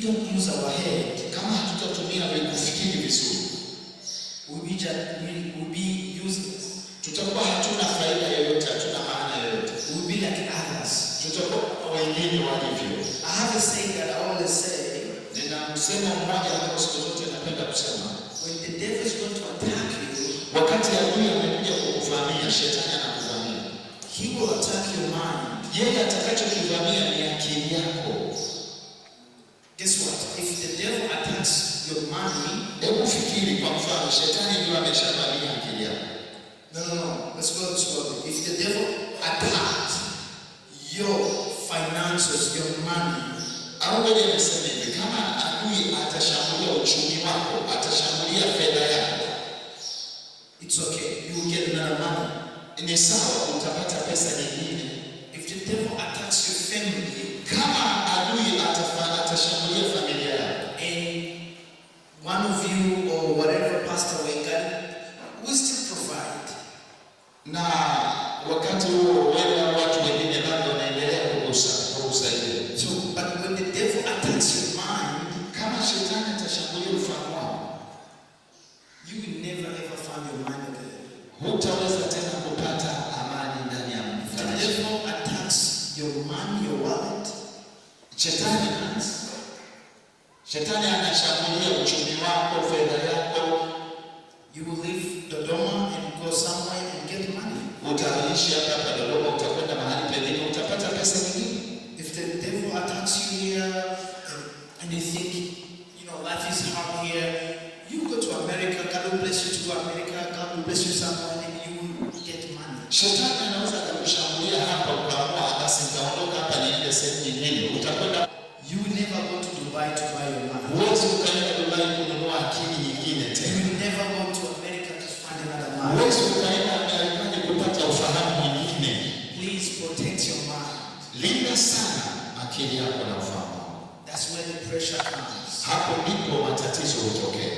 don't use our head, kama hatutatumia kufikiri vizuri, we'll be useless. Tutakuwa hatuna faida yoyote, hatuna maana yoyote. We'll be like others. Tutakuwa wengine walivyo. I have a saying that I always say. Nina msemo mmoja ambao siku zote napenda kusema. When the devil is going to attack you, wakati adui amekuja kukuvamia, shetani anakuvamia, he will attack your mind. Yeye atakachokivamia ni akili yako. Guess what? If the devil attacks your mind, hebu fikiri kwa mfano shetani ndio ameshavamia akili yako. No. Let's go this way. If the devil attacks your finances, your money, au wewe unasema hivi, kama adui atashambulia uchumi wako, atashambulia fedha yako, it's okay. You will get another money. Ni sawa, utapata pesa nyingine. If the devil attacks your family, kama adui atashambulia familia yako, and one of you or whatever pastor we still provide. Na wakati huo wewe na watu wengine bado wanaendelea kukusaidia. So, but when the devil attacks your mind, kama shetani atashambulia ufahamu wako, you will never ever find your mind again. Hutaweza tena kupata amani ndani ya moyo. The devil attacks your money, your wallet. Shetani anashambulia uchumi wako, fedha yako. You will leave Dodoma and go somewhere and get money. Utaishi hapa Dodoma, utakwenda mahali pengine, utapata pesa nyingi. If the devil attacks you here and you think, life is hard here, you go to America, God will bless you to go to America, God will bless you somewhere and you will get money. Shetani anaweza kukushambulia hapa ukaamua basi nitaondoka hapa niende sehemu nyingine. Utakwenda. You will never go to Dubai to buy your money. Huwezi ukaenda Dubai kununua akili nyingine tena. You will never go to America to find another money. Huwezi ukaenda Marekani kupata ufahamu mwingine. Please protect your mind. Linda sana akili yako na ufahamu. That's where the pressure comes. Hapo ndipo matatizo hutokea.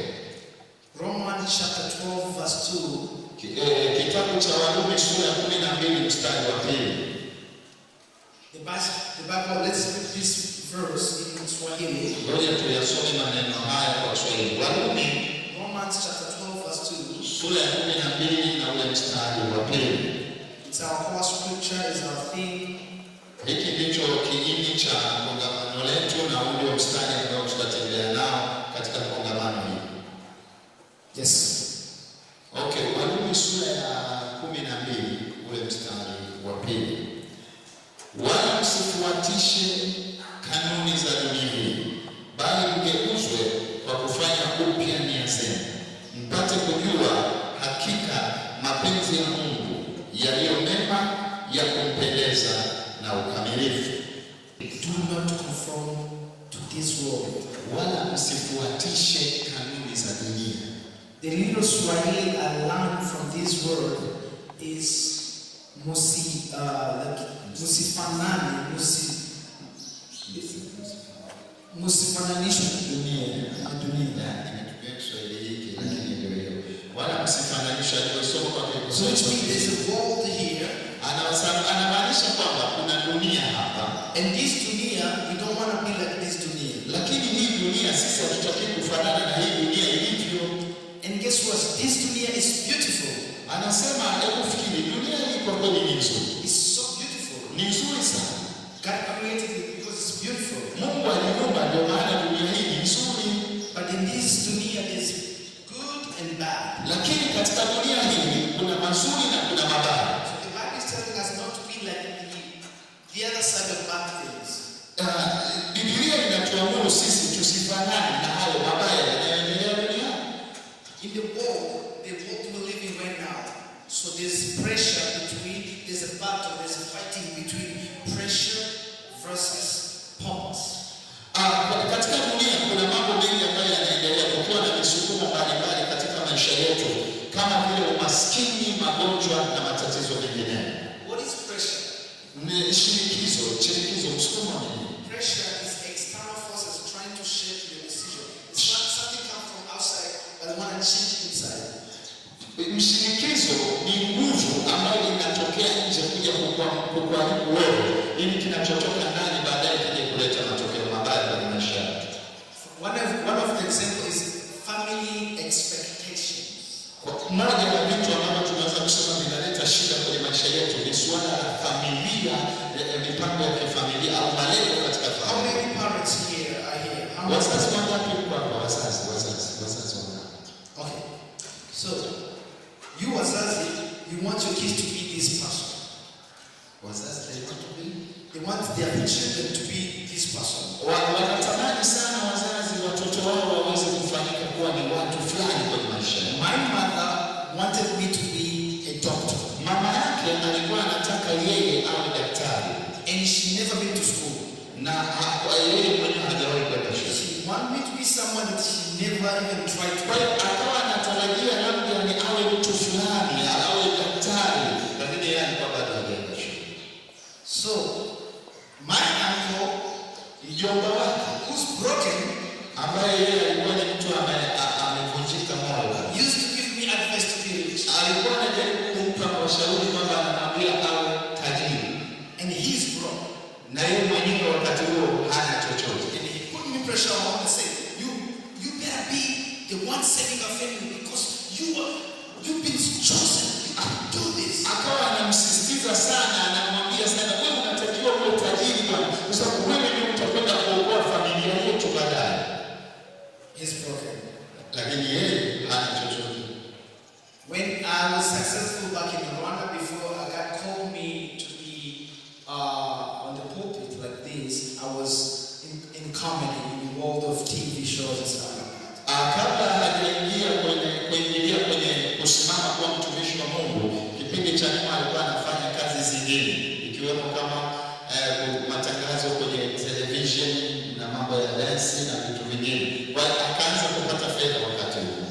Romans chapter 12 verse 2. Kitabu cha Warumi sura ya 12 mstari wa 2. The Bible, let's read this verse in Swahili. Ngoja tuyasome maneno haya kwa Kiswahili. Warumi Romans chapter 12 verse 2. Sura ya 12 na ule mstari wa 2. It's our core scripture, is our theme. Hiki ndicho kiini cha kongamano letu na ule mstari ambao tutatembea nao katika kongamano hili. Yes. Okay, Warumi sura ya 12 ule mstari wa 2. Wala msifuatishe kanuni za dunia hii, bali mgeuzwe kwa kufanya upya nia zenu, mpate kujua hakika mapenzi ya Mungu yaliyo mema, ya kumpendeza na ukamilifu. Do not conform to this world. Wala msifuatishe kanuni za dunia. The little Swahili I learned from this word is musifananisho na dunia. Nimetumia Kiswahili hiki lakini ndio hiyo. Wala msifananisho, nimesoma kwa Kiswahili. So it means there's a world here. Anamaanisha kwamba kuna dunia hapa. And this dunia, we don't want to be like this dunia. Lakini hii dunia sisi hatutaki kufanana na hii dunia ilivyo. And guess what? This dunia is beautiful. Anasema hebu fikiri, dunia hii kwa kweli ni nzuri. It's so beautiful. Ni nzuri sana. God created it because it's beautiful. Mungu aliumba ndio maana dunia hii ni nzuri. But in this dunia there's good and bad. Lakini katika dunia hii kuna mazuri na kuna mabaya. So the Bible is telling us not to be like the other side of bad things. Biblia inatuamuru sisi tusifanane na hayo mabaya yanayoendelea duniani. In the world we're living right now, so there's pressure there's a battle, there's a fighting between pressure versus purpose. their children to be this person. Wanatamani sana wazazi watoto wao waweze kufanyika kuwa ni watu fulani kwenye maisha. My mother wanted me to be a doctor. Mama yake alikuwa anataka yeye awe daktari, and she never been to school. Na yeye mwenyewe hajawahi kwenda shule. She wanted me to be someone that she never even tried to. Kwa hiyo akawa anatarajia labda ni awe mtu fulani, awe daktari, lakini yeye alikuwa bado hajaenda shule. So my uncle, mjomba wake, who's broken, ambaye yeye alikuwa ni mtu amevunjika moyo, used to give me advice to be rich. Alikuwa anajaribu kumpa ushauri kwamba anamwambia awe tajiri, and he's broke. Na yeye mwenyewe wakati huo hana chochote. And he put me pressure on and said, you better be the one saving a family because you've been chosen. You can do this. Akawa anamsisitiza sana, anamwambia sana, wewe unatakiwa uwe tajiri bwana, kwa sababu wewe ndio utakwenda kuokoa familia yetu baadaye. He's broken. Lakini yeye hana chochote. When I was successful back in Rwanda, before God called me to be on the pulpit like this, I was in comedy, in the world of TV shows and stuff like that. Kabla hajaingia kwenye kusimama kuwa mtumishi wa Mungu, kipindi cha nyuma alikuwa anafanya kazi zingine, ikiwemo kama matangazo kwenye television na mambo ya dance na vitu vingine. Kwa akaanza kupata fedha wakati huo.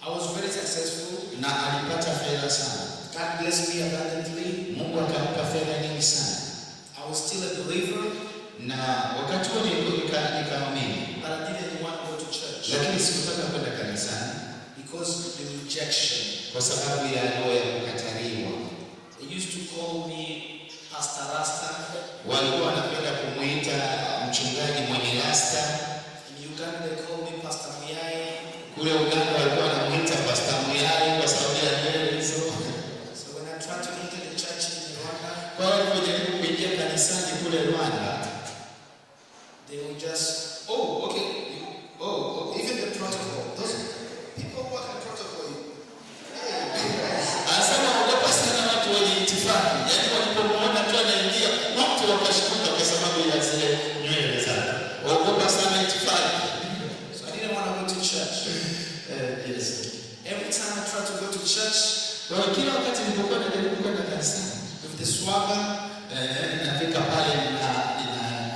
I was very successful. Na alipata fedha sana. God blessed me abundantly. Mungu akampa fedha nyingi sana. I was still a believer. Na wakati huo nikaamini. But I didn't want to go to church. Lakini sikutaka kwenda kanisani. Because of the rejection. Kwa sababu ya roho ya kukataliwa. They used to call me Pastor Rasta. Walikuwa wanapenda kumuita mchungaji mwenye rasta. In Uganda they call me Pastor Muyai. Kule Uganda walikuwa wanamuita Pastor Muyai kwa sababu ya nywele hizo. So when I tried to enter the church in Rwanda, kwa hiyo nilipojaribu kuingia kanisani kule Rwanda, they would just, okay, even the protocol, those people work in protocol. Anasema ogopa sana watu wenye itifaki. Yaani walipomuona tu anaingia, watu wakashtuka kwa sababu ya zile nywele zake. Ogopa sana itifaki. So I didn't want to go to church. Yes. Every time I tried to go to church, kwa kila wakati nilipokuwa najaribu kwenda kanisani, with the swagger, nafika pale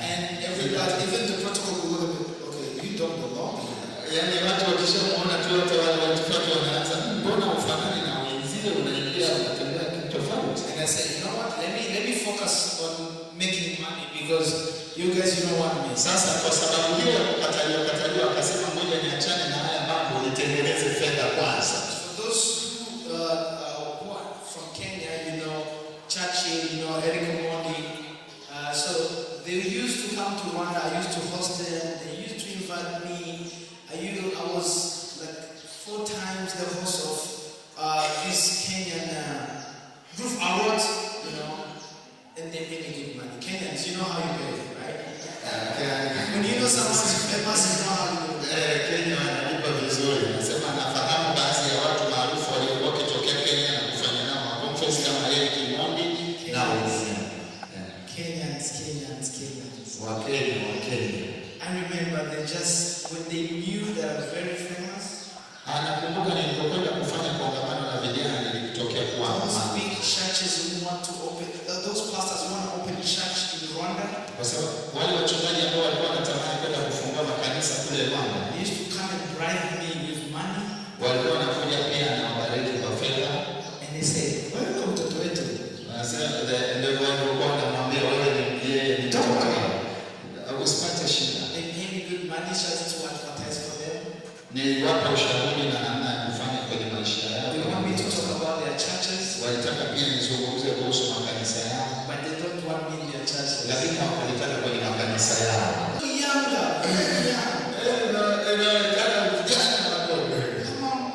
and everybody, even the protocol would look at me, okay, you don't belong here. Yaani watu wakishamuona tu wote wale watu wanaanza, mbona ufanani na wenzio, unaingia unatembea tofauti. And I said, you know what, let me focus on making money because you guys, you don't want me. Sasa kwa sababu hiyo ya kukataliwa akasema ngoja niachane na haya mambo nitengeneze fedha kwanza. For those who are from Kenya, you know, Churchill, you know, Eric Omondi, so they used to come to Rwanda. I used to host them. They used to invite me. I was like 4 times the host of this Kenyan Roof Awards, you know, and they made me good money. Kenyans, you know how you pay, right? When you know someone's famous, you know how you do. Kenya wanalipa vizuri. Nasema nafahamu baadhi ya watu maarufu waliokuwa kitokea Kenya na kufanya nao conference kama Eric Omondi na wengine. Kenyans. Wakenya. I remember when they knew that I was very famous. Anakumbuka nilipokwenda kufanya kongamano la vijana nilitokea kwa those big churches who want to open, those pastors who want to open church in Rwanda. Kwa sababu wale wachungaji ambao walikuwa wanatamani kwenda kufungua makanisa kule Rwanda, they used to come and bribe me with money. Walikuwa wanakuja pia na wabariki kwa fedha. And they say, wewe ni mtoto wetu. Wanasema ndio walikuwa wanamwambia wewe ni yeye ni mtoto wao. Usipate shida. They pay me good money just to advertise for them. Niliwapa ushauri na namna ya kufanya kwenye maisha yao. They want me to talk about their churches. Walitaka pia nizungumze kuhusu makanisa yao. But they don't want me in their churches. Lakini hawalitaka kwenye makanisa yao. Younger.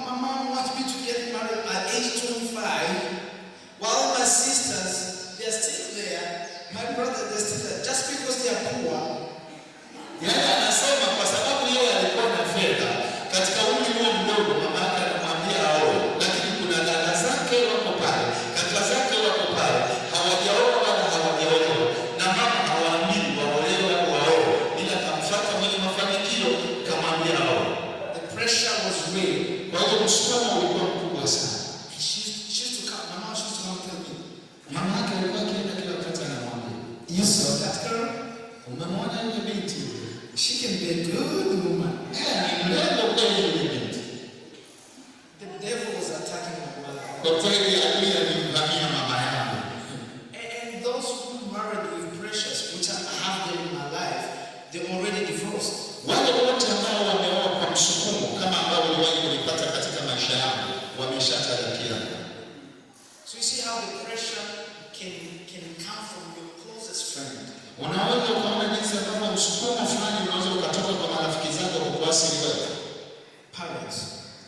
My mom wants me to get married at age 25, while my sisters, they're still there. My brother, they're still there. Just because they are poor. Yeye anasema kwa sababu yeye alikuwa na fedha katika umri huo mdogo, mama yake anamwambia aoe, lakini kuna dada zake wako pale, kaka zake wako pale, hawajaoa wala hawajaolewa, na mama hawaambii msukumo ulikuwa mkubwa sana. She used to come, my mom used to come tell me, Mama yake alikuwa akienda kila wakati anamwambia, you saw that girl? umemwona yule binti? She can be a good woman. Ni mrembo kweli yule binti. The devil was attacking my mother. Kwa kweli adui alimvamia mama yangu. And those who married with Precious, which I have them in my life, they're already divorced. Wale wote ambao wameoa kwa msukumo kama ambao uliwahi kulipata katika maisha yangu wameshatarakia. So you see how the pressure can come from your closest friend. Unaweza ukaona jinsi ambavyo msukumo fulani unaweza ukatoka kwa marafiki zako kukuasili wewe. Parents,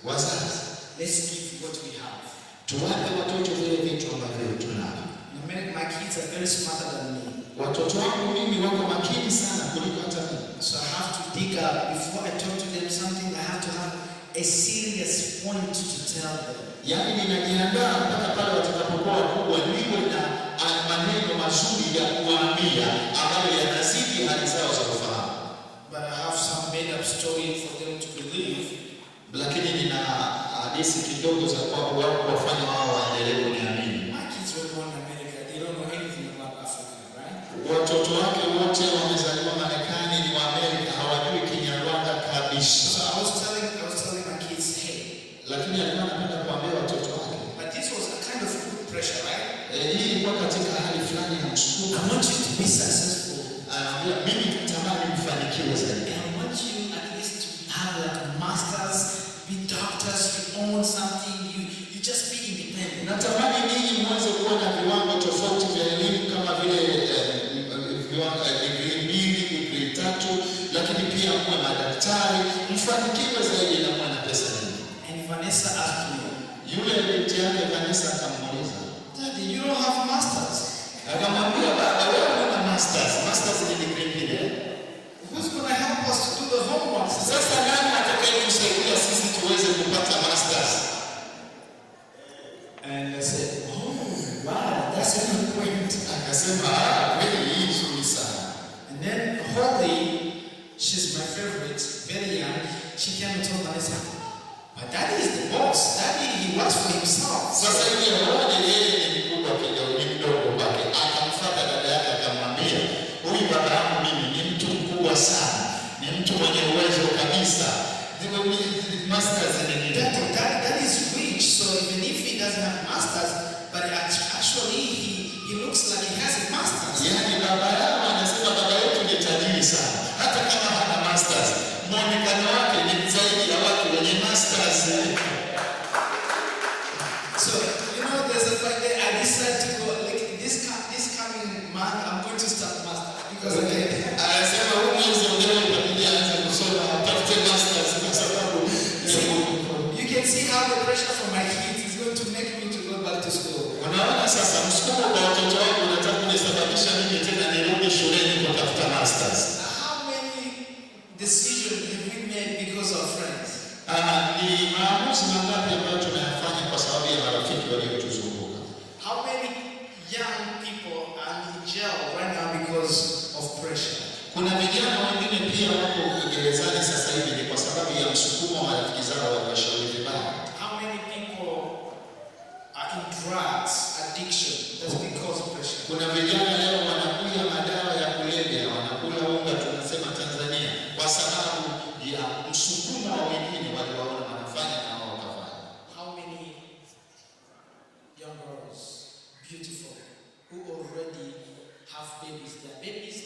Wazazi, let's give what we have. tuwape watoto vile vitu ambavyo tunavyo. My kids are very smarter than me. Watoto wangu mimi wako makini sana kuliko hata mimi. So I have to dig up before I talk to them something. I have to have a serious point to tell them. Yaani ninajiandaa mpaka pale watakapokuwa wakubwa niwe na maneno mazuri ya kuwaambia ambayo yanazidi hali zao za kufahamu. But I have some made up story for them to believe. Lakini nina hadithi kidogo za wao kuwafanya wao waendelee kuniamini. My kids were born in America. They don't know anything about Africa, right? Watoto wake wote wamezaliwa Marekani, ni wa Amerika, hawajui Kinyarwanda kabisa. So I was telling my kids, hey. Lakini alikuwa anapenda kuambia watoto wake. But this was a kind of good pressure, right? Hii ilikuwa katika hali fulani ya msukumo. I want you to be successful. Anaambia mimi natamani mfanikiwe zaidi. I want you at least to have like masters, be doctors, you own something, you just be independent. Natamani ninyi mwanze kuona viwango tofauti vya elimu kama vile viwango degree 2, degree 3, lakini pia mwe madaktari, mfanikiwe zaidi na mwe na pesa nyingi. And Vanessa asked me, Yule binti yake Vanessa akamuuliza, Daddy, you don't have masters. akamwambia baba, wewe una masters. Masters ni degree 2. Who's going to help us to do the homework? Sasa nani atakayetusaidia sisi tuweze kupata masters? And I said, oh, wow, that's a good point. Akasema kweli hii nzuri sana. And then Holly, she's my favorite, very young, she came and told Vanessa, but Daddy is the boss. Daddy, he works for himself. Sasa yule mmoja yeye ni mkubwa kidogo, ni mdogo wake. Akamfuata dada yake akamwambia, huyu baba yangu mimi ni mtu mkubwa sana. Ni mtu mwenye uwezo kabisa. Masters ni nini? That is rich, so even if he doesn't have masters, but actually he looks like he has a masters. Yaani baba yao anasema baba yetu ni tajiri sana. Hata kama hana masters, muonekano wake ni zaidi ya watu wenye masters. So, you know, there's a fact that I decided to go, like, this coming month, I'm going to start masters. Because again, Anasema huyu mwezi ujao itabidi aanze kusoma apate masters kwa sababu you can see how the pressure from my kids is going to make me to go back to school. unaona sasa msukumo kwa watoto wangu unataka kunisababisha mimi tena nirudi shuleni kutafuta masters. How many decisions have we made because of friends? Ni maamuzi mangapi ambayo tunayafanya kwa sababu ya marafiki waliotuzunguka? How many young people are in jail right now because of pressure? Kuna vijana wengine pia wako gerezani sasa hivi ni kwa sababu ya msukumo wa marafiki zao waliwashauri vibaya. How many people are in drugs addiction? That's because of pressure. Kuna vijana leo wanakunywa madawa ya kulevya, wanakula unga tunasema Tanzania kwa sababu ya msukumo wa wengine waliwa